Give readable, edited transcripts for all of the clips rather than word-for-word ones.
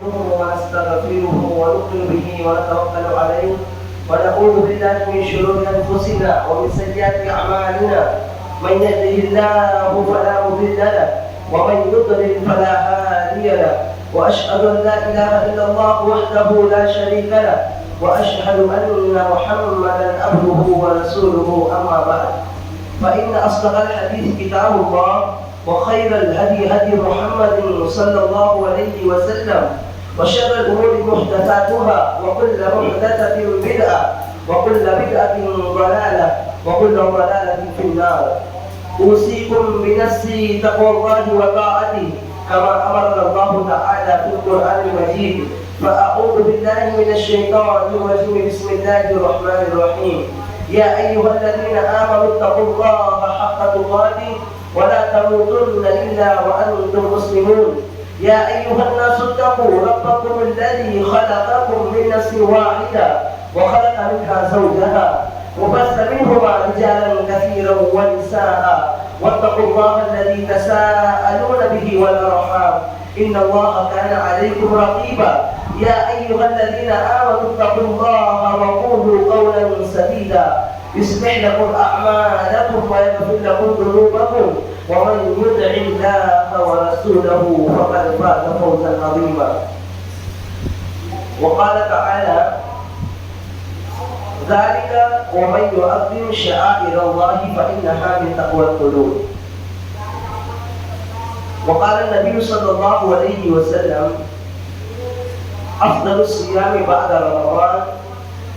ونستغفره ونؤمن به ونتوكل عليه ونعوذ بالله من شرور انفسنا ومن سيئات اعمالنا من يهده الله فلا مضل له ومن يضلل فلا هادي له واشهد ان لا اله الا الله وحده لا شريك له واشهد ان محمدا عبده ورسوله اما بعد فان اصدق الحديث كتاب الله وخير الهدي هدي محمد صلى الله عليه وسلم وشر الأمور محدثاتها وكل محدثة بدعة وكل بدعة ضلالة وكل ضلالة في النار. أوصيكم بنفسي تقوى الله وطاعته كما أمرنا الله تعالى في القرآن المجيد. فأعوذ بالله من الشيطان الرجيم. بسم الله الرحمن الرحيم. يا أيها الذين آمنوا اتقوا الله حق تقاته ولا تموتن إلا وأنتم مسلمون. يا أيها الناس اتقوا ربكم الذي خلقكم من نفس واحدة وخلق منها زوجها وبث منهما رجالا كثيرا ونساء واتقوا الله الذي تساءلون به والأرحام إن الله كان عليكم رقيبا. يا أيها الذين آمنوا اتقوا الله وقولوا قولا سديدا يصلح لكم أعمالكم ويغفر لكم ذنوبكم ومن يطع الله ورسوله فقد فاز فوزا عظيما. وقال تعالى ذلك ومن يعظم شعائر الله فإنها من تقوى القلوب. وقال النبي صلى الله عليه وسلم أفضل الصيام بعد رمضان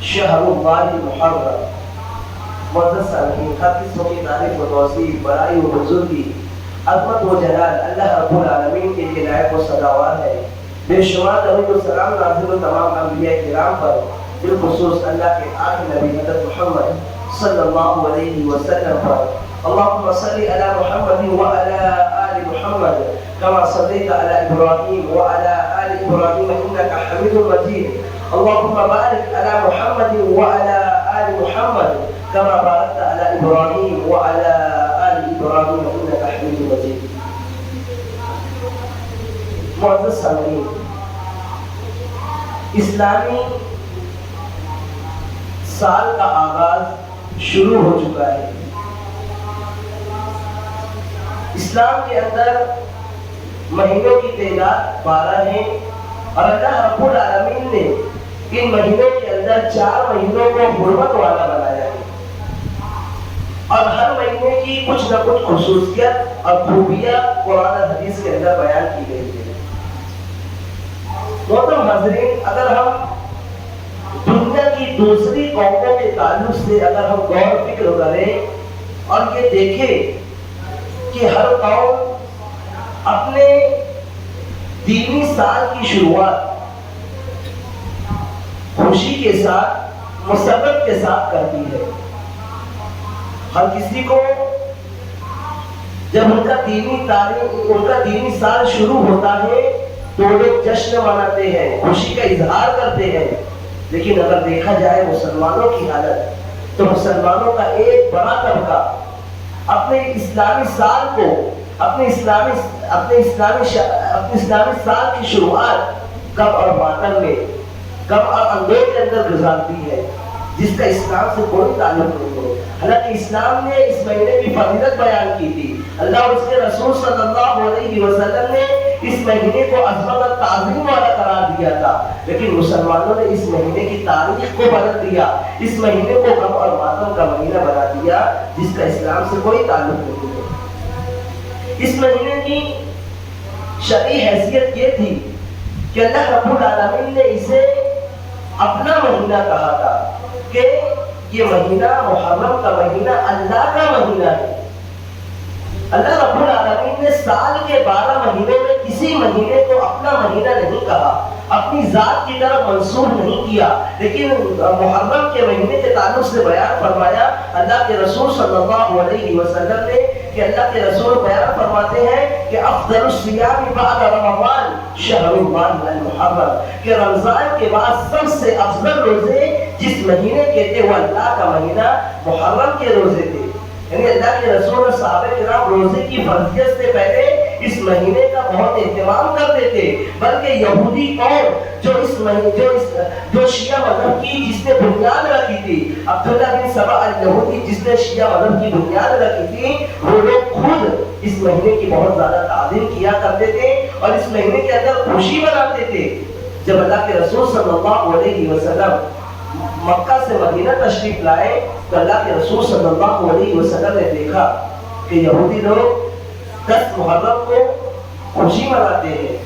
شهر الله المحرم. معزز سامعین، ہر قسم کی تعریف و توصیف، بڑائی و بزرگی، عظمت و جلال اللہ رب العالمین کے لیے لائق و سزاوار ہے. بے شمار درود و سلام نازل و تمام انبیاء کرام پر، بالخصوص اللہ کے آخری نبی حضرت محمد صلی اللہ علیہ وسلم پر. اللهم صل على محمد وعلى آل محمد كما صليت على إبراهيم وعلى آل إبراهيم إنك حميد مجيد. اللهم بارك على محمد وعلى آل محمد كما باركت على إبراهيم وعلى آل إبراهيم إنك حميد مجيد. معزز سامعین، اسلامی سال کا آغاز شروع ہو چکا ہے. اسلام کے اندر مہینوں کی تعداد 12 ہے اور اللہ رب العالمین نے ان مہینوں کے اندر 4 مہینوں کو حرمت والا بنایا ہے اور ہر مہینے کی کچھ نہ کچھ خصوصیت اور خوبیاں قرآن اور حدیث کے اندر بیان کی گئی ہے. محترم حاضرین، اگر ہم دنیا کی دوسری قوموں کے تعلق سے اگر ہم غور فکر کریں اور یہ دیکھیں کہ ہر قوم اپنے دینی سال کی شروعات خوشی کے ساتھ، مسرت کے ساتھ کرتی ہے. ہر کسی کو جب ان کا دینی سال شروع ہوتا ہے تو وہ لوگ جشن مناتے ہیں، خوشی کا اظہار کرتے ہیں. لیکن اگر دیکھا جائے مسلمانوں کی حالت، تو مسلمانوں کا ایک بڑا طبقہ اپنے اسلامی سال کو اپنے اسلامی سال کی شروعات غم اور ماتم میں، غم اور اندوہ کے اندر گزارتی ہے، جس کا اسلام سے کوئی تعلق نہیں ہے. حالانکہ اسلام نے اس مہینے کی فضیلت بیان کی تھی. اللہ اور اس کے رسول صلی اللہ علیہ وسلم نے اس مہینے کو عظمت اور تعظیم والا قرار دیا تھا، لیکن مسلمانوں نے اس مہینے کی تاریخ کو بدل دیا، اس مہینے کو غم اور ماتم کا مہینہ بنا دیا جس کا اسلام سے کوئی تعلق نہیں ہے. اس مہینے کی شرعی حیثیت یہ تھی کہ اللہ رب العالمین نے اسے اپنا مہینہ کہا تھا کہ یہ مہینہ محرم کا مہینہ اللہ کا مہینہ ہے. اللہ رب العالمین نے سال کے 12 مہینے میں کسی مہینے کو اپنا مہینہ نہیں کہا، اپنی ذات کی طرف منسوب نہیں کیا، لیکن محرم کے مہینے کے تعلق سے بیان فرمایا اللہ کے رسول صلی اللہ علیہ وسلم نے کہ اللہ کے رسول بیان فرماتے ہیں کہ افضل الصیام بعد رمضان شہر اللہ المحرم، کہ رمضان کے بعد سب سے افضل روزے جس مہینے کے تھے وہ اللہ کا مہینہ محرم کے روزے تھے. یعنی اللہ کے رسول اور صحابہ کرام روزے کی فرضیت سے پہلے اس مہینے کا بہت اہتمام کرتے تھے، بلکہ یہودی قوم جو شیعہ مذہب کی جس نے بنیاد رکھی تھی، عبداللہ بن سبا الیہودی جس نے شیعہ مذہب کی بنیاد رکھی تھی، وہ لوگ خود اس مہینے کی بہت زیادہ تعظیم کیا کرتے تھے اور اس مہینے کے اندر خوشی مناتے تھے۔ جب اللہ کے رسول صلی اللہ علیہ وسلم مکہ سے مدینہ تشریف لائے تو اللہ کے رسول صلی اللہ علیہ وسلم نے دیکھا کہ یہودی لوگ 10 محرم کو خوشی مناتے ہیں،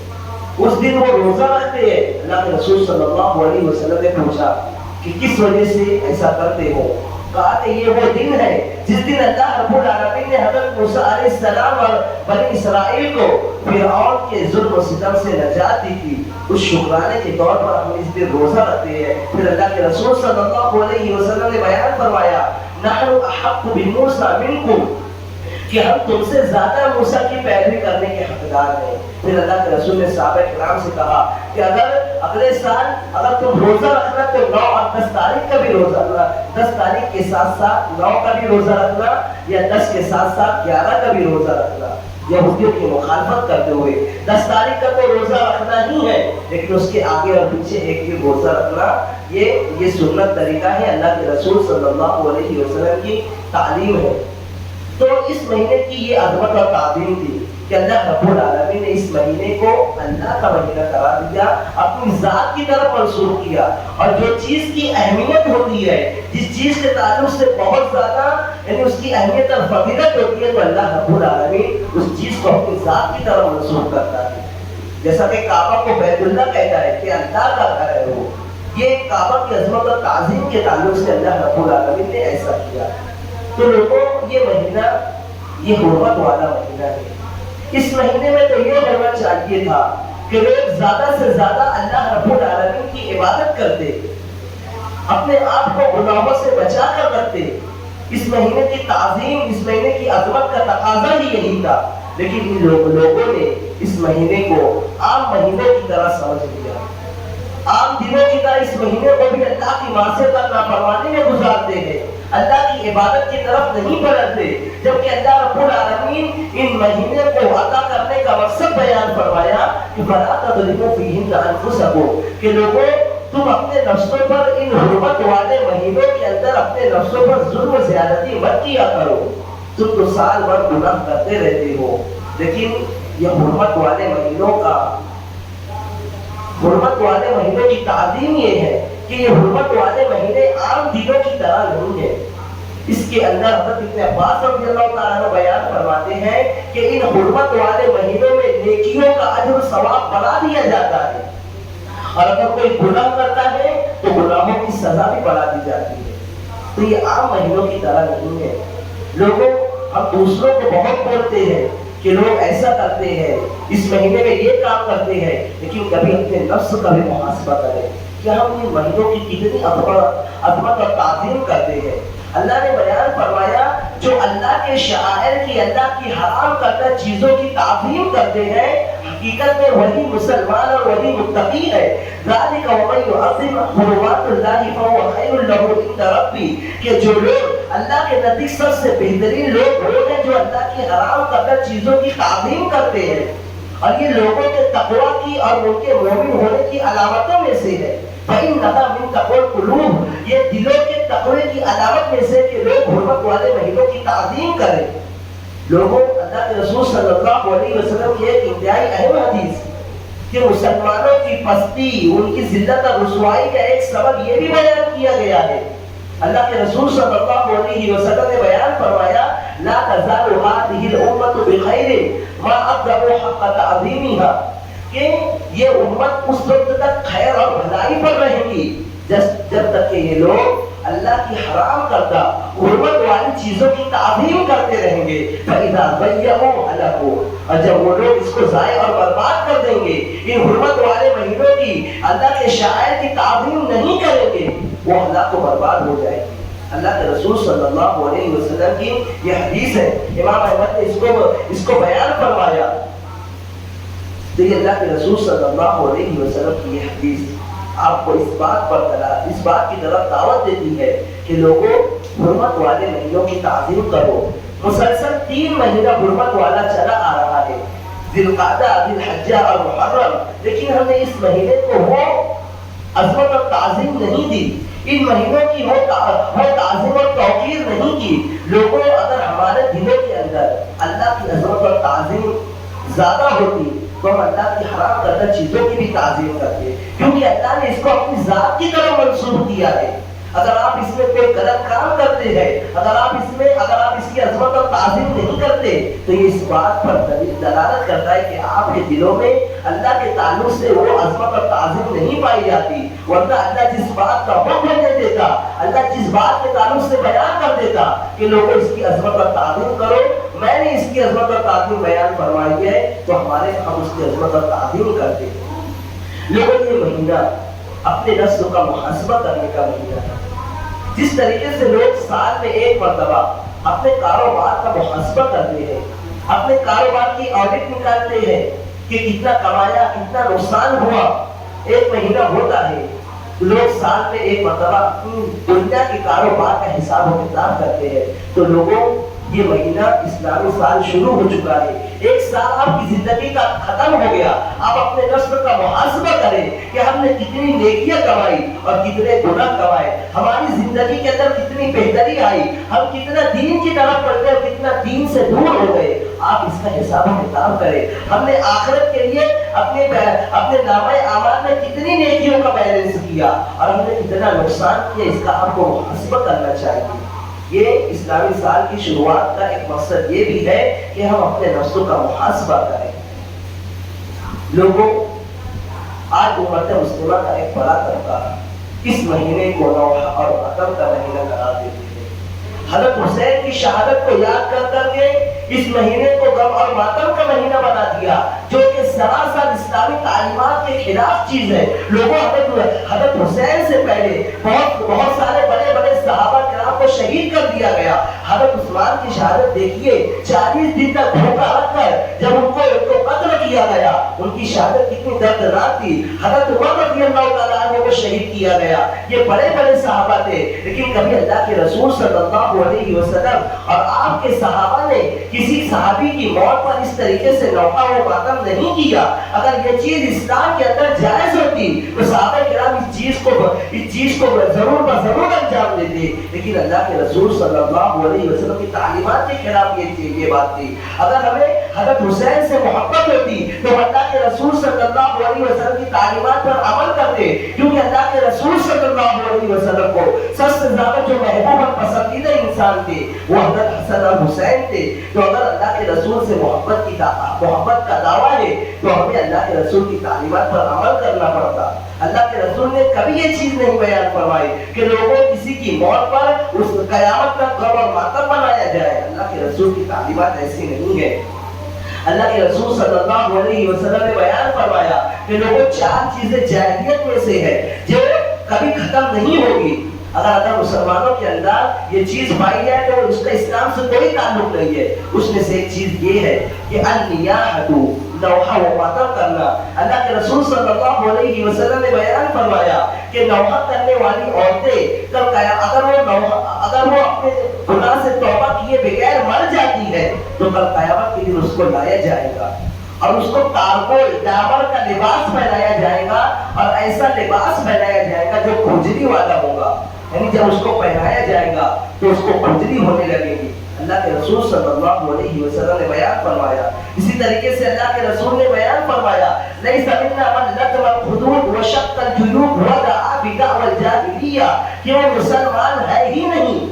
اس دن وہ روزہ رکھتے ہیں۔ اللہ کے رسول صلی اللہ علیہ وسلم نے پوچھا کہ کس وجہ سے ایسا کرتے ہو؟ کہا کہ یہ وہ دن ہے جس دن اللہ رب العالمین نے حضرت موسیٰ علیہ السلام اور بنی اسرائیل کو فرعون کے ظلم و ستم سے نجات دی تھی، اس شکرانے کے طور پر ہم اس دن روزہ رکھتے ہیں۔ پھر اللہ کے رسول صلی اللہ علیہ وسلم نے بیان فرمایا نحن احق بموسیٰ منکم، کہ ہم تم سے زیادہ موسیٰ کی پیروی کرنے کے حقدار ہیں۔ پھر اللہ کے رسول نے صحابہ کرام سے کہا کہ اگر اگلے سال اگر تم روزہ رکھنا تو 9 اور 10 تاریخ کا بھی روزہ رکھنا، 10 تاریخ کے ساتھ ساتھ 9 کا بھی روزہ رکھنا، یا 10 کے ساتھ ساتھ 11 کا بھی روزہ رکھنا۔ یہودیوں کی مخالفت کرتے ہوئے 10 تاریخ کا تو روزہ رکھنا ہی ہے، لیکن اس کے آگے اور پیچھے ایک بھی روزہ رکھنا یہ سنت طریقہ ہے، اللہ کے رسول صلی اللہ علیہ وسلم کی تعلیم ہے۔ تو اس مہینے کی یہ عظمت اور تعظیم تھی کہ اللہ رب العالمین نے اس مہینے کو اللہ کا مہینہ قرار دیا، اپنی ذات کی طرف منسوخ کیا، اور جو چیز کی اہمیت ہوتی ہے، جس چیز کے تعلق سے بہت زیادہ یعنی اس کی اہمیت اور فضیلت ہوتی ہے، تو اللہ رب العالمین اس چیز کو اپنی ذات کی طرف منسوخ کرتا ہے۔ جیسا کہ کعبہ کو بیت اللہ کہتا ہے کہ اللہ کا گھر ہے وہ، یہ کعبہ کی عظمت اور تعظیم کے تعلق سے اللہ رب العالمین نے ایسا کیا۔ تو لوگوں یہ مہینہ یہ حرمت والا مہینہ ہے۔ اس مہینے میں تو یہ ہونا چاہیے تھا کہ لوگ زیادہ سے زیادہ اللہ رب العالمین کی عبادت کرتے، اپنے آپ کو گناہوں سے بچا کر رکھتے۔ اس مہینے کی تعظیم، اس مہینے کی عظمت کا تقاضا ہی یہی تھا، لیکن ان لوگوں نے اس مہینے کو عام مہینوں کی طرح سمجھ لیا، عام دنوں کی طرح اس مہینے کو بھی اللہ کی معصیت اور نافرمانی میں گزارتے ہیں، اللہ کی عبادت کی طرف نہیں پلٹتے، جبکہ اللہ رب العالمین ان مہینے کو عطا کرنے کا مقصد بیان فرمایا کہ فَلَا تَظْلِمُوا فِيهِنَّ أَنفُسَكُمْ، کہ لوگوں تم اپنے نفسوں پر ان حرمت والے مہینوں کے اندر اپنے نفسوں پر ظلم و زیادتی مت کیا کرو۔ تم تو سال بھر گناہ کرتے رہتے ہو، لیکن یہ حرمت والے مہینوں کا حرمت والے مہینوں کی تعظیم یہ ہے کہ یہ حرمت والے مہینے عام دنوں کی طرح نہیں ہے۔ اس کے اندر حضرت ابن عباس رضی اللہ تعالیٰ عنہ بیان فرماتے ہیں کہ ان حرمت والے مہینوں میں نیکیوں کا اجر و ثواب بڑھا دیا جاتا ہے، اور اگر کوئی گناہ کرتا ہے تو گناہوں کی سزا بھی بڑھا دی جاتی ہے۔ تو یہ عام مہینوں کی طرح نہیں ہے۔ لوگوں ہم دوسروں کو بہت بولتے ہیں کہ لوگ ایسا کرتے ہیں، اس مہینے میں یہ کام کرتے ہیں، لیکن کبھی اپنے نفس کا بھی محاسبہ کریں کہ ہم ان مہینوں کی کتنی عظمت اور تعظیم کرتے ہیں۔ اللہ نے بیان فرمایا جو اللہ کے شعائر کی، اللہ کی حرام کردہ چیزوں کی تعظیم کرتے ہیں، حقیقت میں وہی مسلمان اور وہی متقی ہے۔ ذالک ومن یعظم حرمات اللہ فهو خیر له عند ربہ، کہ جو لوگ اللہ کے نزدیک سب سے بہترین لوگ وہ ہیں جو اللہ کی حرام کردہ چیزوں کی تعظیم کرتے ہیں، اور یہ لوگوں کے تقویٰ کی اور ان کے مومن ہونے کی علامتوں میں سے ہے۔ فَإِنَّهَا مِن تَقْوَى الْقُلُوبِ، یہ دلوں کے تقوی کی علامت میں سے کہ لوگ حرمت والے مہینوں کی تعظیم کریں۔ لوگوں اللہ کے رسول صلی اللہ علیہ وسلم کی ایک انتہائی اہم حدیث کہ مسلمانوں کی پستی، ان کی ذلت اور رسوائی کا ایک سبب یہ بھی بیان کیا گیا ہے۔ اللہ کے رسول صلی اللہ علیہ وسلم نے بیان فرمایا لا تزال هذه الامه بخير ما ابدأوا حق تعظيمها، کہ یہ امت اس وقت تک خیر اور بھلائی پر رہے گی جب تک کہ یہ لوگ اللہ کی حرام کردہ حرمت والی چیزوں کی تعظیم کرتے رہیں گے۔ فَإِذَا ضَيَّعُوا هَلَكُوا، اور جب وہ لوگ اس کو ضائع اور برباد کر دیں گے، ان حرمت والے مہینوں کی، اللہ کے شاعر کی تعظیم نہیں کریں گے، وہ ہلاک و برباد ہو جائے گی۔ اللہ کے رسول صلی اللہ علیہ وسلم کی یہ حدیث ہے، امام احمد نے اس کو بیان فرمایا۔ تو یہ اللہ کے رسول صلی اللہ علیہ وسلم کی یہ حدیث، آپ کو اس بات کی طرف دعوت دیتی ہے کہ لوگوں حرمت والے مہینوں کی تعظیم کرو. مسلسل 3 مہینہ حرمت والا چلا آ رہا ہے، ذی القعدہ، ذی الحجہ اور محرم، لیکن ہم نے اس مہینے کو وہ عظمت اور تعظیم نہیں دی، ان مہینوں کی وہ تعظیم اور توقیر نہیں کی. لوگوں اگر ہمارے دلوں کے اندر اللہ کی عظمت اور تعظیم زیادہ ہوتی تو ہم اللہ کی حرام کردہ چیزوں کی بھی تعظیم کرتے، کیونکہ اللہ نے اس کو اپنی ذات کی طرف منسوب کیا ہے. اگر آپ اس میں کوئی غلط کام کرتے ہیں، اگر آپ اس کی عظمت اور تعظیم نہیں کرتے تو یہ اس بات پر دلالت کرتا ہے کہ آپ کے دلوں میں اللہ کے تعلق سے وہ عظمت اور تعظیم نہیں پائی جاتی. ورنہ اللہ جس بات کا حکم دے دیتا، اللہ جس بات کے تعلق سے بیان کر دیتا کہ لوگوں اس کی عظمت اور تعظیم کرو، میں نے اس کی عظمت اور تعظیم بیان فرمائی ہے، تو ہم اس کی عظمت اور تعظیم کرتے ہیں. لوگوں یہ مہینہ اپنے نفس کا محاسبہ کرنے کا مہینہ ہے. جس طریقے سے لوگ سال میں ایک مرتبہ اپنے کاروبار کا محاسبہ کرتے ہیں، اپنے کاروبار کی آڈٹ نکالتے ہیں کہ کتنا کمایا، کتنا نقصان ہوا، ایک مہینہ ہوتا ہے. لوگ سال میں ایک مرتبہ دنیا کے کاروبار کا حساب و کتاب کرتے ہیں. تو لوگوں یہ مہینہ اسلامی سال شروع ہو چکا ہے. ایک سال آپ کی زندگی کا ختم ہو گیا. آپ اپنے نفس کا محاسبہ کریں کہ ہم نے کتنی نیکیاں کمائی اور کتنے گناہ کمائے، ہماری زندگی کے اندر کتنی بہتری آئی، ہم کتنا دین کی طرف بڑھتے اور کتنا دین سے دور ہو گئے. آپ اس کا حساب و کتاب کریں. ہم نے آخرت کے لیے اپنے نامہ اعمال میں کتنی نیکیوں کا بیلنس کیا اور ہم نے کتنا نقصان کیا، اس کا آپ کو محاسبہ کرنا چاہیے. یہ اسلامی سال کی شروعات کا ایک مقصد یہ بھی ہے کہ ہم اپنے نفسوں کا محاسبہ کریں. لوگوں آج امت مسلمہ کا ایک بڑا طبقہ اس مہینے کو نوحہ اور ماتم کا مہینہ قرار دیتے ہیں. حضرت حسین کی شہادت کو یاد کر کے اس مہینے کو غم اور ماتم کا مہینہ بنا دیا، جو کہ سراسر اسلامی تعلیمات کے خلاف چیز ہے. لوگوں حضرت حسین سے پہلے بہت سارے بڑے بڑے صحابہ کرام کو شہید کر دیا گیا. حضرت عثمان کی شہادت دیکھیے، 40 دن تک بھوکا رکھ کر جب ان کو قتل کیا گیا، ان کی شہادت کتنی دردناک تھی. حضرت عمر رضی اللہ تعالیٰ عنہ کو شہید کیا گیا. یہ بڑے بڑے صحابہ تھے، لیکن کبھی اللہ کے رسول صلی اللہ علیہ وسلم اور آپ کے صحابہ نے کسی صحابی کی موت پر اس طریقے سے نوحہ و ماتم نہیں کیا. اگر یہ چیز اسلام کے اندر جائز ہوتی تو صحابہ کرام اس چیز کو ضرور انجام دیتے، لیکن اللہ کے رسول صلی اللہ علیہ وسلم کی تعلیمات کے خلاف یہ بات تھی. اگر ہمیں حضرت حسین سے محبت ہوتی تو اللہ کے رسول صلی اللہ علیہ وسلم کی تعلیمات پر عمل کرتے، کیونکہ اللہ کے رسول صلی اللہ علیہ وسلم کو سب سے زیادہ جو محبوب اور پسندیدہ انسان تھے وہ حضرت حسن اور حسین تھے. تو اگر اللہ کے رسول سے محبت کا دعویٰ ہے تو ہمیں اللہ کے رسول کی تعلیمات پر عمل کرنا پڑتا. اللہ کے رسول نے کبھی یہ چیز نہیں بیان فرمائی کہ لوگوں کسی کی موت پر اس قیامت تک غم اور ماتم منایا جائے. اللہ کے رسول کی تعلیمات ایسی نہیں ہے. اللہ کے رسول صلی اللہ علیہ وسلم نے بیان فرمایا کہ لوگوں 4 چیزیں جاہلیت میں سے ہے جو کبھی ختم نہیں ہوگی. اگر مسلمانوں کے اندر یہ چیز پائی جائے تو اس کا اسلام سے کوئی تعلق نہیں ہے. اس میں سے ایک چیز یہ ہے کہ النیاحۃ، نوحہ و ماتم کرنا. اللہ کے رسول صلی اللہ علیہ وسلم نے بیان فرمایا کہ نوحہ کرنے والی عورتیں اگر وہ اپنے گناہ سے توبہ کیے بغیر مر جاتی ہے تو کل قیامت کے دن اس کو لایا جائے گا اور اس کو کاربول ڈامر کا لباس پہنایا جائے گا، اور ایسا لباس پہنایا جائے گا جو کھجلی والا ہوگا. یعنی جب اس کو پہنایا جائے گا تو اس کو کھجلی ہونے لگے گی. اللہ کے رسول صلی اللہ علیہ وسلم نے بیان فرمایا. اسی طریقے سے اللہ کے رسول نے بیان فرمایا لیس منا من لطم الخدود وشق الجیوب ودعا بدعوى الجاہلیہ، کہ وہ مسلمان ہے ہی نہیں.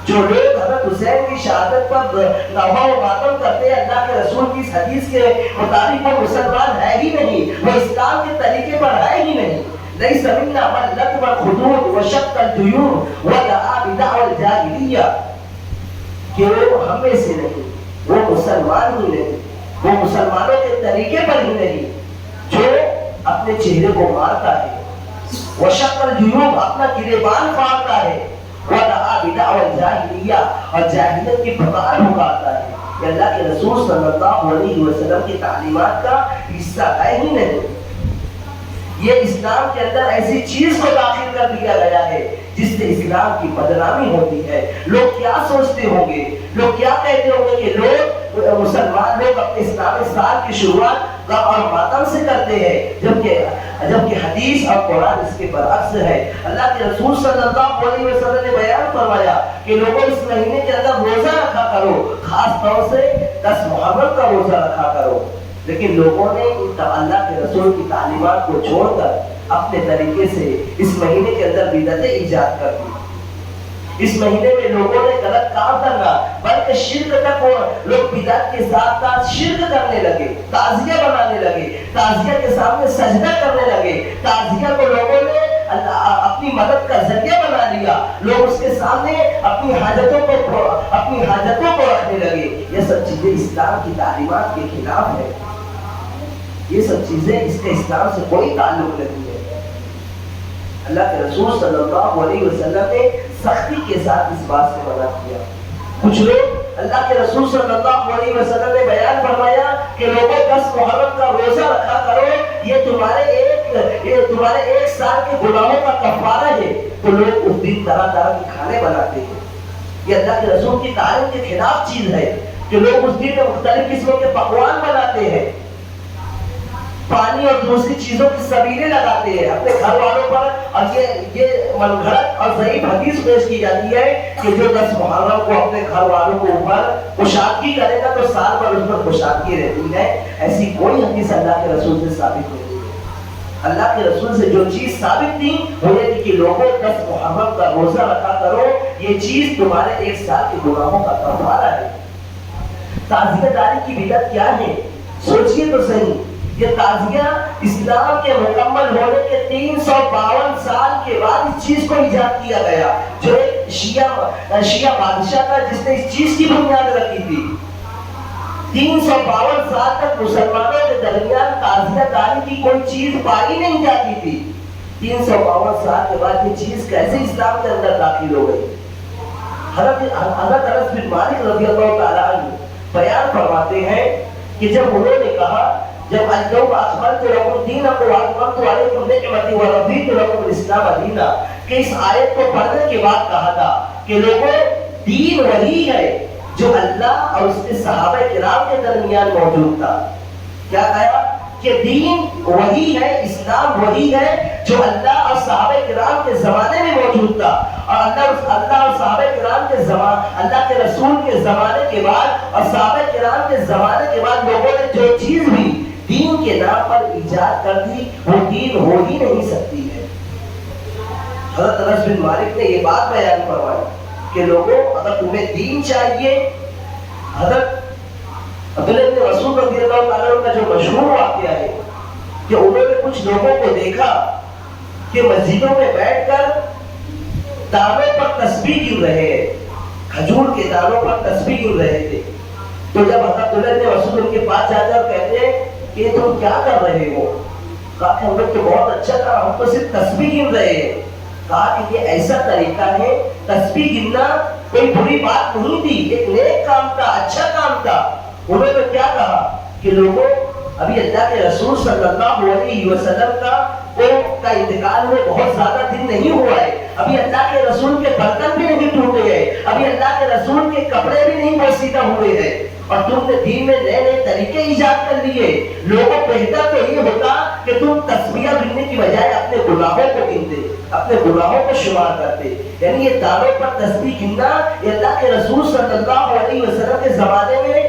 جو لوگ حضرت حسین کی شہادت پر نوحہ و ماتم کرتے ہیں، اللہ کے رسول کی اس حدیث کے مطابق وہ مسلمان ہے ہی نہیں، وہ اسلام کے طریقے پر ہے ہی نہیں. لیس منا من لطم الخدود وشق الجیوب ودعا بدعوى الجاہلیہ، کہ وہ ہم میں سے نہیں، وہ مسلمان ہی نہیں، وہ مسلمانوں کے طریقے پر ہی نہیں، جو اپنے چہرے کو مارتا ہے، وشق الجیوب اپنا گریبان پھاڑتا ہے، ودعا بدعوى الجاہلیہ اور جاہلیت کی بغار اگاتا ہے. یہ اللہ کے رسول صلی اللہ علیہ وسلم کی تعلیمات کا حصہ ہے ہی نہیں. یہ اسلام کے اندر ایسی چیز کو داخل کر دیا گیا ہے جس سے اسلام کی بدنامی ہوتی ہے. لوگ کیا سوچتے ہوں گے, لوگ کیا کہتے ہوں گے کہ لوگ مسلمان لوگ اپنے اسلامی سال کی شروعات غم اور ماتم سے کرتے ہیں, جبکہ حدیث اور قرآن اس کے برعکس ہے. اللہ کے رسول صلی اللہ علیہ وسلم نے بیان فرمایا کہ لوگوں اس مہینے کے اندر روزہ رکھا کرو, خاص طور سے 10 محرم کا روزہ رکھا کرو. لیکن لوگوں نے اللہ کے رسول کی تعلیمات کو چھوڑ کر اپنے طریقے سے اس مہینے کے اندر بدعتیں ایجاد کر دی. اس مہینے میں لوگوں نے غلط کام کرنا, بلکہ شرک تک لوگ بدعت کے ساتھ ساتھ شرک کرنے لگے, تعزیہ بنانے لگے, تعزیہ کے سامنے سجدہ کرنے لگے, تعزیہ کو لوگوں نے اپنی مدد کا ذریعہ بنا لیا, لوگ اس کے سامنے اپنی حاجتوں کو رکھنے لگے. یہ سب چیزیں اسلام کی تعلیمات کے خلاف ہے. یہ سب چیزیں اس کے اسلام سے کوئی تعلق نہیں ہے. اللہ کے رسول صلی اللہ علیہ وسلم نے سختی کے ساتھ اس بات سے منع کیا. کچھ لوگ اللہ کے رسول صلی اللہ علیہ وسلم نے بیان فرمایا کہ لوگوں 10 محرم کا روزہ رکھا کرو, یہ تمہارے ایک سال کے گناہوں کا کفارہ ہے. تو لوگ اس دن طرح طرح کے کھانے بناتے ہیں. یہ اللہ کے رسول کی تعلیم کے خلاف چیز ہے کہ لوگ اس دن مختلف قسموں کے پکوان بناتے ہیں, پانی اور دوسری چیزوں کی سبیلیں لگاتے ہیں اپنے گھر والوں پر. اور یہ من گھڑت اور ضعیف حدیث پیش کی جاتی ہے کہ جو 10 محرم کو اپنے گھر والوں کو اوپر کشادگی کرے گا تو سال بھر اس پر کشادگی رہتی ہے. ایسی کوئی حدیث اللہ کے رسول سے ثابت نہیں ہے. اللہ کے رسول سے جو چیز ثابت تھی وہ یہ تھی کہ لوگوں 10 محرم کا روزہ رکھا کرو, یہ چیز تمہارے ایک سال کے گناہوں کا کفارہ ہے. تعزیہ داری کی بدعت کیا ہے سوچئے تو صحیح. یہ تعزیہ اسلام کے مکمل ہونے کے 352 سال کے بعد اس چیز کو ایجاد کیا گیا, جو ایک شیعہ بادشاہ تھا جس نے اس چیز کی بنیاد رکھی تھی. 352 سال تک مسلمانوں کے درمیان تعزیہ داری کی کوئی چیز پائی نہیں جاتی تھی. 352 سال کے بعد یہ چیز کیسے اسلام کے اندر داخل ہو گئی؟ حضرت انس بن مالک رضی اللہ تعالیٰ عنہ بیان فرماتے ہیں کہ جب انہوں نے کہا, جب اليوم اکملت لکم دینکم واتممت علیکم نعمتی ورضیت لکم الاسلام دینا, کہ اس آیت کو پڑھنے کے بعد کہا تھا کہ لوگوں دین وہی ہے جو اللہ اور اس کے صحابہ کرام کے درمیان موجود تھا. کیا کہا کہ دین وہی ہے, اسلام وہی ہے جو اللہ اور صحابہ کرام کے زمانے میں موجود تھا, اور اللہ اور صحابہ کرام کے اللہ کے رسول کے زمانے کے بعد اور صحابہ کرام کے زمانے کے بعد لوگوں نے جو چیز بھی دین کے نام پر ایجاد کر دی وہ دین ہو ہی نہیں سکتی ہے. حضرت انس بن مالک نے یہ بات بیان فرمائی کہ لوگوں اگر تمہیں دین چاہیے, حضرت عبداللہ بن مسعود رضی اللہ تعالیٰ عنہ کا جو مشہور واقعہ ہے کہ انہوں نے کچھ لوگوں کو دیکھا کہ مسجدوں میں بیٹھ کر دانوں پر تسبیح گر رہے ہیں, کھجور کے دانوں پر تسبیح گر رہے تھے. تو جب حضرت عبداللہ بن مسعود ان کے پاس جاتے اور کہتے ہیں کہ تم کیا کر رہے ہو, کہا کہ ہم لوگ تو بہت اچھا کہا, ہم تو صرف تسبیح گر رہے ہیں. کہا کہ یہ ایسا طریقہ ہے, تسبیح گرنا کوئی بری بات نہیں تھی, ایک نیک کام تھا, اچھا کام تھا. انہوں نے کیا کہا کہ لوگوں ابھی اللہ کے رسول صلی اللہ علیہ وسلم کا انتقال ہوئے بہت زیادہ دن نہیں ہوا ہے, ابھی اللہ کے رسول کے برتن بھی نہیں ٹوٹے ہیں, ابھی اللہ کے رسول کے کپڑے بھی نہیں پوشیدہ ہوئے ہیں, اور تم نے دین میں نئے نئے طریقے ایجاد کر لیے. لوگوں بہتر تو یہ ہوتا کہ تم تسبیح گننے کی بجائے اپنے گناہوں کو گنتے, اپنے گناہوں کو شمار کرتے. یعنی یہ دانوں پر تسبیح گننا یہ اللہ کے رسول صلی اللہ علیہ وسلم کے زمانے میں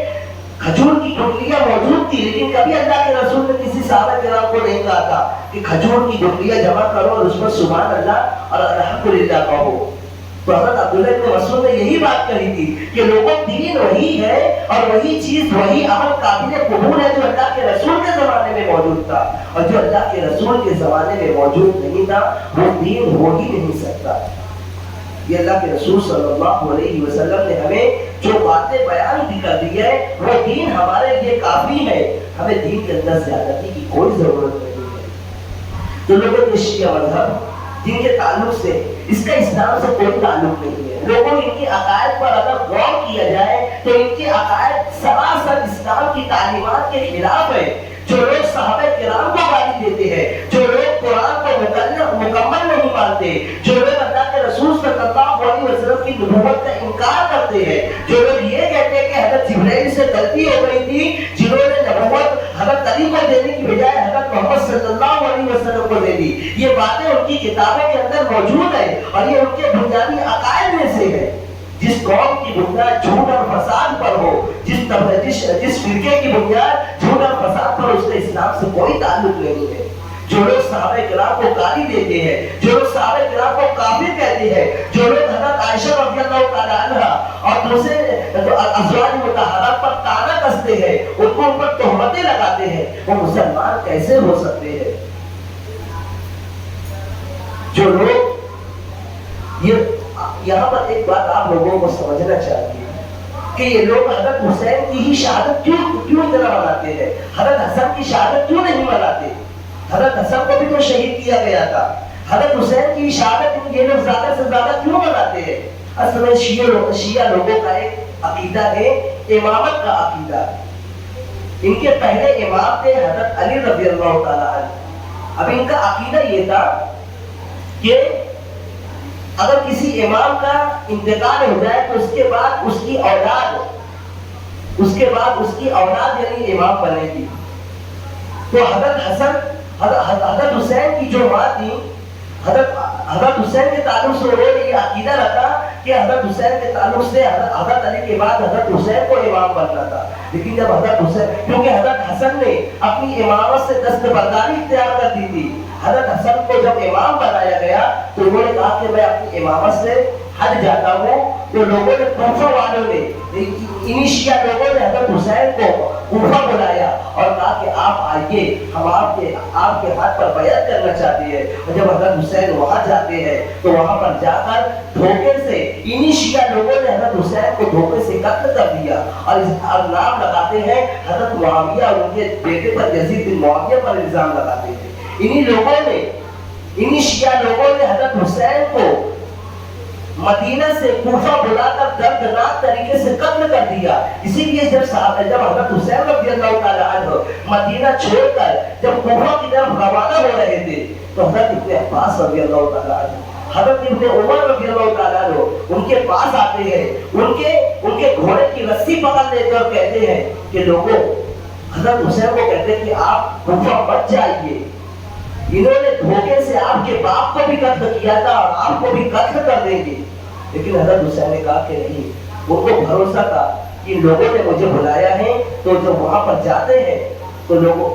کھجور کی گٹلیاں موجود تھی, لیکن کبھی اللہ کے رسول نے کسی صحابہ کرام کو نہیں کہا تھا کہ کھجور کی گٹلیاں جمع کرو اور اس پر سبحان اللہ اور الحمدللہ کہو. تو حضرت عبداللہ بن مسعود نے یہی بات کہی تھی کہ لوگوں دین وہی ہے اور وہی چیز وہی عمل قابل قبول ہے جو اللہ کے رسول کے زمانے میں موجود تھا, اور جو اللہ کے رسول کے زمانے میں موجود نہیں تھا وہ دین ہو ہی نہیں سکتا. یہ اللہ کے رسول صلی اللہ علیہ وسلم نے ہمیں جو باتیں بیان بھی کر دی ہے وہ دین ہمارے لیے کافی ہے, ہمیں دین کے اندر زیادتی کی کوئی ضرورت نہیں ہے. تو لوگوں کے شیعہ مذہب جن کے تعلق سے اس کا اسلام سے کوئی تعلق نہیں ہے, لوگوں ان کے عقائد پر اگر غور کیا جائے تو ان کے عقائد سراسر اسلام کی تعلیمات کے خلاف ہے. جو لوگ صحابہ کرام کو گالی دیتے ہیں، جو لوگ قرآن کو مکمل نہیں مانتے، جو لوگ اللہ کے رسول صلی اللہ علیہ وسلم کی نبوت کا انکار کرتے ہیں، جو لوگ یہ کہتے ہیں کہ حضرت جبرائیل سے غلطی ہو گئی تھی، جنہوں نے نبوت حضرت علی کو دینے کی بجائے حضرت محمد صلی اللہ علیہ وسلم کو دے دی، یہ باتیں ان کی کتابوں کے اندر موجود ہیں اور یہ ان کے بنیادی عقائد میں سے ہے۔ جس قوم کی بنیاد جھوٹ اور فساد پر ہو، جس فرقے کی بنیاد جھوٹ اور فساد پر، اس کا اسلام سے کوئی تعلق نہیں ہے۔ جو لوگ صحابہ کرام کو گالی دیتے ہیں، جو لوگ صحابہ کرام کو کافر کہتے ہیں، جو لوگ حضرت عائشہ رضی اللہ تعالی عنہا اور دوسرے ازواج مطہرات پر طعنہ کستے ہیں، ان کو ان پر تہمتیں لگاتے ہیں، وہ مسلمان کیسے ہو سکتے ہیں؟ جو لوگ یہاں پر ایک بات آپ لوگوں کو سمجھنا چاہیے کہ یہ لوگ حضرت حسین کی ہی شہادت کیوں اتنا مناتے ہیں؟ حضرت حسن کی شہادت کیوں نہیں مناتے؟ حضرت حسن کو بھی تو شہید کیا گیا تھا، حضرت حسین کی شہادت یہ لوگ زیادہ سے زیادہ کیوں مناتے ہیں؟ اصل میں شیعہ لوگوں کا ایک عقیدہ ہے، امامت کا عقیدہ۔ ان کے پہلے امام تھے حضرت علی رضی اللہ تعالیٰ عنہ۔ اب ان کا عقیدہ یہ تھا کہ اگر کسی امام کا انتقال ہو جائے تو اس کے بعد اس کی اولاد یعنی امام بنے گی۔ تو حضرت حسین کی جو ماں تھی، حضرت حسین کے تعلق سے انہوں نے یہ عقیدہ رکھا کہ حضرت حسین کے تعلق سے حضرت علی کے بعد حضرت حسین کو امام بننا تھا۔ لیکن جب حضرت حسین، کیونکہ حضرت حسن نے اپنی امامت سے دستبرداری اختیار کر دی تھی، حضرت حسن کو جب امام بنایا گیا تو انہوں نے کہا کہ میں اپنی امامت سے ہٹ جاتا ہوں۔ تو لوگوں نے، کوفہ والوں نے، انہی شیعہ لوگوں نے حضرت حسین کو کوفہ بلایا اور کہا کہ آپ آئیے، ہم آپ کے ہاتھ پر بیعت کرنا چاہتے ہیں۔ اور جب حضرت حسین وہاں جاتے ہیں تو وہاں پر جا کر دھوکے سے انہی شیعہ لوگوں نے حضرت حسین کو دھوکے سے قتل کر دیا اور نام لگاتے ہیں حضرت معاویہ، ان کے بیٹے پر یزید بن معاویہ پر الزام لگاتے ہیں۔ انہی شیعہ لوگوں نے حضرت حسین کو مدینہ سے کوفہ بلا کر دردناک طریقے سے قتل کر دیا۔ اسی لیے جب حضرت حسین رضی اللہ تعالیٰ عنہ مدینہ چھوڑ کر جب کوفہ کی طرف روانہ ہو رہے تھے تو حضرت ابن عباس رضی اللہ تعالیٰ عنہ، حضرت ابن عمر رضی اللہ تعالیٰ عنہ ان کے پاس آتے ہیں، ان کے گھوڑے کی رسی پکڑ لے کر کہتے ہیں کہ لوگوں، حضرت حسین کو کہتے ہیں کہ آپ کوفہ مت جائیے، انہوں نے دھوکے سے آپ کے باپ کو بھی قتل کیا تھا اور آپ کو بھی قتل کر دیں گے۔ لیکن حضرت حسین نے کہا کہ نہیں، ان کو بھروسہ تھا کہ لوگوں نے مجھے بلایا ہے، تو جب وہاں پر جاتے ہیں تو لوگوں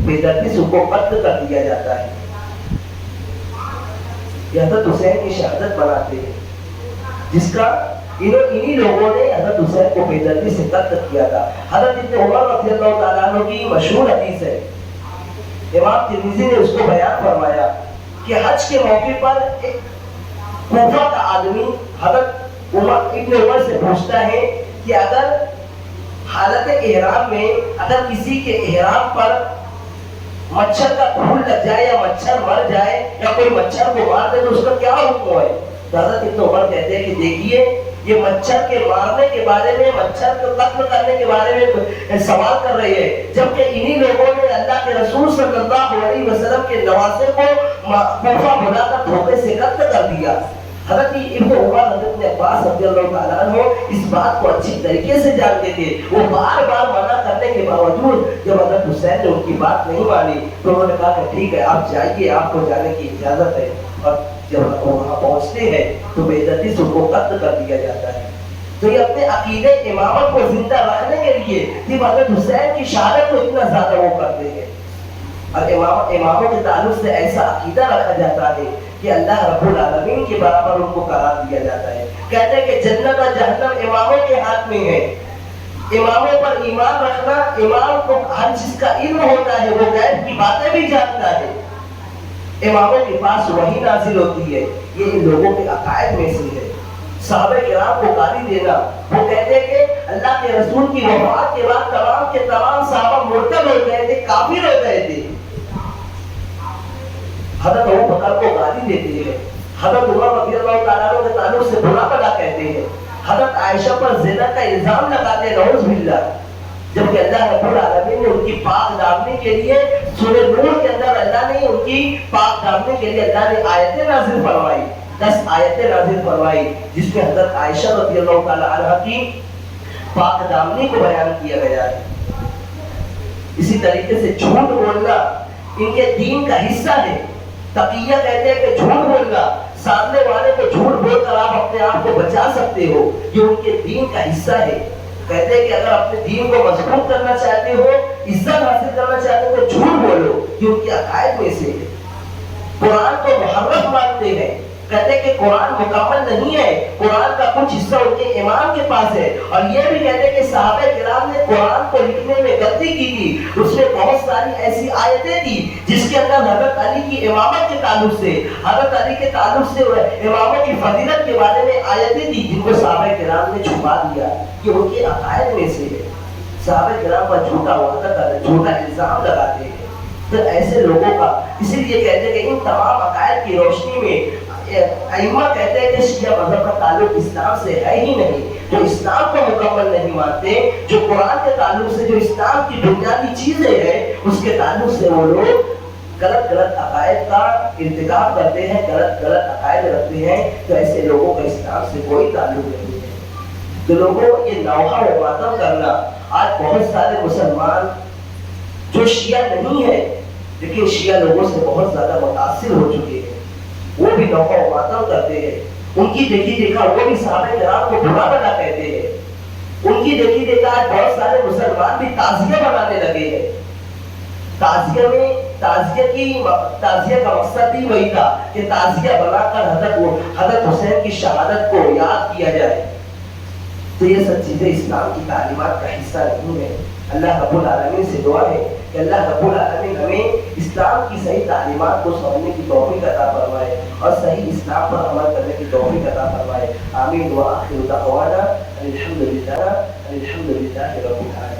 بے دردی سے ان کو قتل کر دیا جاتا ہے۔ یہ حضرت حسین کی شہادت بناتے ہیں، جس کا انہی لوگوں نے حضرت حسین کو بے دردی سے قتل کیا تھا۔ حضرت ابن عمر رضی اللہ تعالیٰ عنہ کی مشہور حدیث ہے، امام ترمذی نے اس کو بیان فرمایا کہ حج کے موقع پر ایک کوفہ کا آدمی حضرت ابن عمر سے پوچھتا ہے کہ اگر حالت احرام میں اگر کسی کے احرام پر مچھر کا پھول لگ جائے یا مچھر مر جائے یا کوئی مچھر کو مار دے تو اس کا کیا حکم ہے؟ حضرت ابن عمر کہتے ہیں کہ دیکھیے، یہ مچھر کے مارنے کے بارے میں، مچھر کو قتل کرنے کے بارے میں سوال کر رہے ہیں، جبکہ انہی لوگوں نے اللہ کے رسول صلی اللہ علیہ وسلم کے نواسے کو کوفہ بلا کر دھوکے سے قتل کر دیا۔ حضرت ابن عمر، حضرت عباس رضی اللہ تعالیٰ عنہ اس بات کو اچھی طریقے سے جانتے تھے۔ وہ بار بار منع کرنے کے باوجود جب حضرت حسین نے ان کی بات نہیں مانی تو انہوں نے کہا کہ ٹھیک ہے، آپ جائیے، آپ کو جانے کی اجازت ہے۔ اور جب وہاں پہنچتے ہیں تو بے دردی سے ان کو قتل کر دیا جاتا ہے۔ تو یہ اپنے عقیدے امامت کو زندہ رکھنے کے لیے صرف حضرت حسین کی شہادت کو اتنا زیادہ وہ کرتے ہیں۔ اور اماموں کے تعلق سے ایسا عقیدہ رکھا جاتا ہے کہ اللہ رب العالمین کے برابر ان کو قرار دیا جاتا ہے۔ کہتے ہیں کہ جنت اور جہنم اماموں کے ہاتھ میں ہے۔ اماموں پر ایمان رکھنا، امام کو ہر چیز کا علم ہوتا ہے، وہ غیب کی باتیں بھی جانتا ہے، اماموں کے پاس وحی نازل ہوتی ہے، یہ ان لوگوں کے عقائد میں سے ہے۔ صحابہ کرام کو گالی دینا، وہ کہتے ہیں کہ اللہ کے رسول کی وفات کے بعد تمام کے تمام صحابہ مرتد ہو گئے تھے، کافر ہو گئے تھے۔ حضرت ابوبکر کو گالی دیتے ہیں، حضرت عمر رضی اللہ تعالیٰ عنہ کے تعلق سے برا بھلا کہتے ہیں، حضرت عائشہ پر زنا کا الزام لگاتے ہیں، نعوذ باللہ۔ جبکہ اللہ رب العالمین نے ان کی پاک دامنی کے لیے سورہ نور کے اندر اللہ نے ان کی پاک دامنی کے لیے اللہ نے آیتیں نازل فرمائی، 10 آیتیں نازل فرمائی، جس میں حضرت عائشہ رضی اللہ تعالی عنہ کی پاک دامنی کو بیان کیا گیا ہے۔ اسی طریقے سے جھوٹ بولنا ان کے دین کا حصہ ہے۔ تقیہ کہتے ہیں کہ جھوٹ بولنا، سامنے والے کو جھوٹ بول کر آپ اپنے آپ کو بچا سکتے ہو، یہ ان کے دین کا حصہ ہے۔ کہتے ہیں کہ اگر اپنے دین کو مضبوط کرنا چاہتے ہو، عزت حاصل کرنا چاہتے ہو تو جھوٹ بولو، یہ ان کے عقائد میں سے ہے۔ قرآن کو محرف مانتے ہیں، کہتے ہیں کہ قرآن مکمل نہیں ہے، قرآن کا کچھ حصہ ان کے امام کے پاس ہے، اور یہ بھی کہتے ہیں کہ صحابہ کرام نے قرآن کو لکھنے میں غلطی کی تھی، اس میں بہت ساری ایسی آیتیں تھی جس کے اندر حضرت علی کی امامت کے تعلق سے، حضرت علی کے تعلق سے امامت کی فضیلت کے بارے میں آیتیں تھی جن کو صحابہ کرام نے چھپا دیا، یہ ان کے عقائد میں سے ہے۔ صحابہ کرام پر جھوٹا وعدہ کرتے ہیں، جھوٹا الزام لگاتے ہیں، تو ایسے لوگوں کا اسی لیے کہتے ہیں کہ ان تمام عقائد کی روشنی میں ائمہ کہتے ہیں کہ شیعہ مذہب کا تعلق اسلام سے ہے ہی نہیں، جو اسلام کو مکمل نہیں مانتے، جو قرآن کے تعلق سے، جو اسلام کی بنیادی چیزیں ہیں اس کے تعلق سے وہ لوگ غلط عقائد کا ارتکاب کرتے ہیں، غلط عقائد رکھتے ہیں، تو ایسے لوگوں کا اسلام سے کوئی تعلق نہیں ہے۔ تو لوگوں یہ نوحہ و ماتم کرنا، آج بہت سارے مسلمان جو شیعہ نہیں ہے لیکن شیعہ لوگوں سے بہت زیادہ متاثر ہو چکے ہیں، وہ بھی نوحہ و ماتم کرتے ہیں، ان کی دیکھی دیکھا وہ بھی صحابہ کرام کو برا بھلا کہتے ہیں، ان کی دیکھی دیکھا آج بہت سارے مسلمان بھی تعزیہ بنانے لگے ہیں۔ تعزیہ کا مقصد بھی وہی تھا کہ تعزیہ بنا کر حضرت حسین کی شہادت کو یاد کیا جائے، تو یہ سب چیزیں اسلام کی تعلیمات کا حصہ نہیں ہے۔ اللہ رب العالمین سے دعا ہے کہ اللہ رب العالمین ہمیں اسلام کی صحیح تعلیمات کو سمجھنے کی توفیق عطا فرمائے اور صحیح اسلام پر عمل کرنے کی توفیق عطا فرمائے۔ آمین وآخر دعوانا الحمدللہ رب العالمین۔